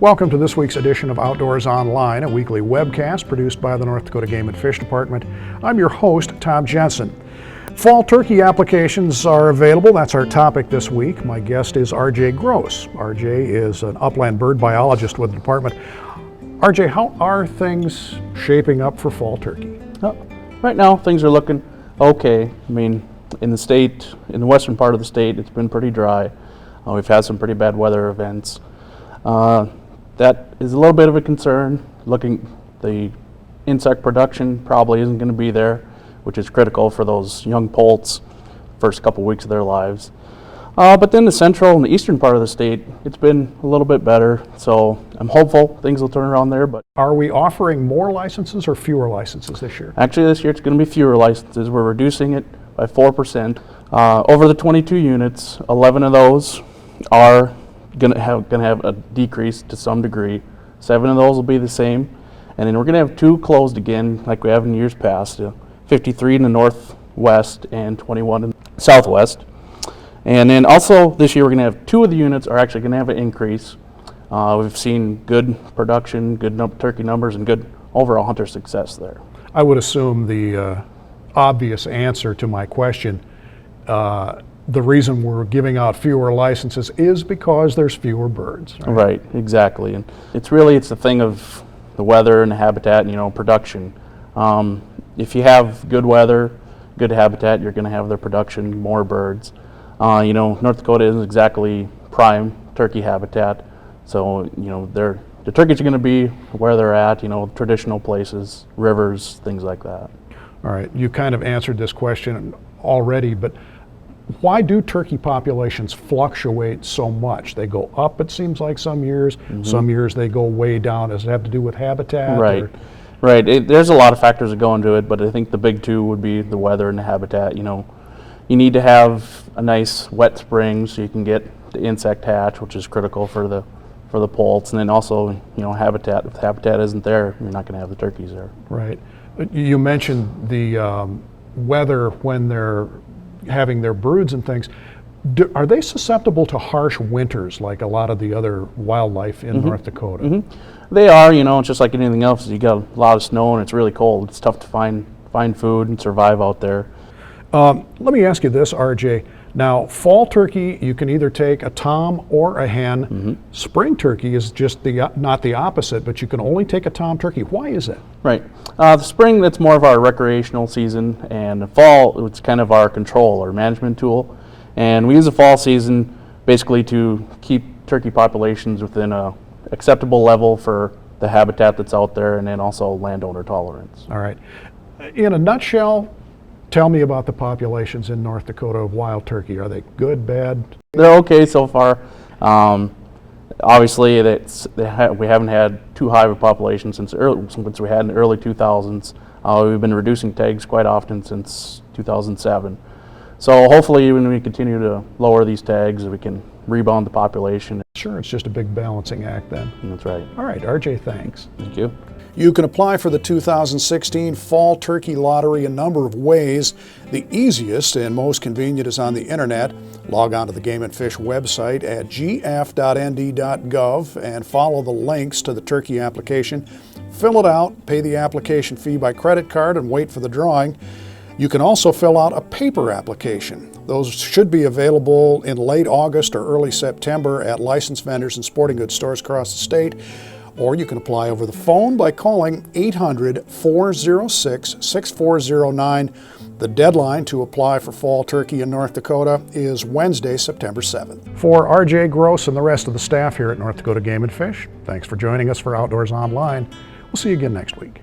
Welcome to this week's edition of Outdoors Online, a weekly webcast produced by the North Dakota Game and Fish Department. I'm your host, Tom Jensen. Fall turkey applications are available. That's our topic this week. My guest is RJ Gross. RJ is an upland bird biologist with the department. RJ, how are things shaping up for fall turkey? Right now, things are looking okay. I mean, in the western part of the state, it's been pretty dry. We've had some pretty bad weather events. That is a little bit of a concern. The insect production probably isn't going to be there, which is critical for those young poults first couple weeks of their lives. But then the central and the eastern part of the state, it's been a little bit better. So I'm hopeful things will turn around there. But are we offering more licenses or fewer licenses this year? Actually, this year it's going to be fewer licenses. We're reducing it by 4%. Over the 22 units, 11 of those are going to have a decrease to some degree. 7 of those will be the same, and then we're going to have 2 closed again, like we have in years past. 53 in the northwest and 21 in the southwest. And then also this year we're going to have 2 of the units are actually going to have an increase. We've seen good production, good turkey numbers, and good overall hunter success there. I would assume the obvious answer to my question, the reason we're giving out fewer licenses is because there's fewer birds. Right, exactly. And it's the thing of the weather and the habitat and, production. If you have good weather, good habitat, you're going to have their production, more birds. North Dakota isn't exactly prime turkey habitat, so the turkeys are going to be where they're at, traditional places, rivers, things like that. All right, you kind of answered this question already, but why do turkey populations fluctuate so much? They go up, it seems like, some years. Some years they go way down. Does it have to do with habitat? Right. Right. There's a lot of factors that go into it, but I think the big 2 would be the weather and the habitat. You need to have a nice wet spring so you can get the insect hatch, which is critical for the poults, and then also habitat. If the habitat isn't there, you're not going to have the turkeys there. Right. You mentioned the weather when they're having their broods and things. Are they susceptible to harsh winters like a lot of the other wildlife in North Dakota? They are. It's just like anything else. You got a lot of snow and it's really cold. It's tough to find food and survive out there. Let me ask you this, RJ. Now, fall turkey, you can either take a tom or a hen. Spring turkey is just not the opposite, but you can only take a tom turkey. Why is that? Right. The spring, that's more of our recreational season, and the fall, it's kind of our control or management tool. And we use the fall season basically to keep turkey populations within a acceptable level for the habitat that's out there, and then also landowner tolerance. All right. In a nutshell, tell me about the populations in North Dakota of wild turkey. Are they good, bad? They're okay so far. Obviously, we haven't had too high of a population since we had in the early 2000s. We've been reducing tags quite often since 2007. So hopefully when we continue to lower these tags, we can rebound the population. Sure, it's just a big balancing act then. That's right. All right, RJ, thanks. Thank you. You can apply for the 2016 Fall Turkey Lottery a number of ways. The easiest and most convenient is on the internet. Log on to the Game and Fish website at gf.nd.gov and follow the links to the turkey application. Fill it out, pay the application fee by credit card, and wait for the drawing. You can also fill out a paper application. Those should be available in late August or early September at licensed vendors and sporting goods stores across the state. Or you can apply over the phone by calling 800-406-6409. The deadline to apply for fall turkey in North Dakota is Wednesday, September 7th. For RJ Gross and the rest of the staff here at North Dakota Game and Fish, thanks for joining us for Outdoors Online. We'll see you again next week.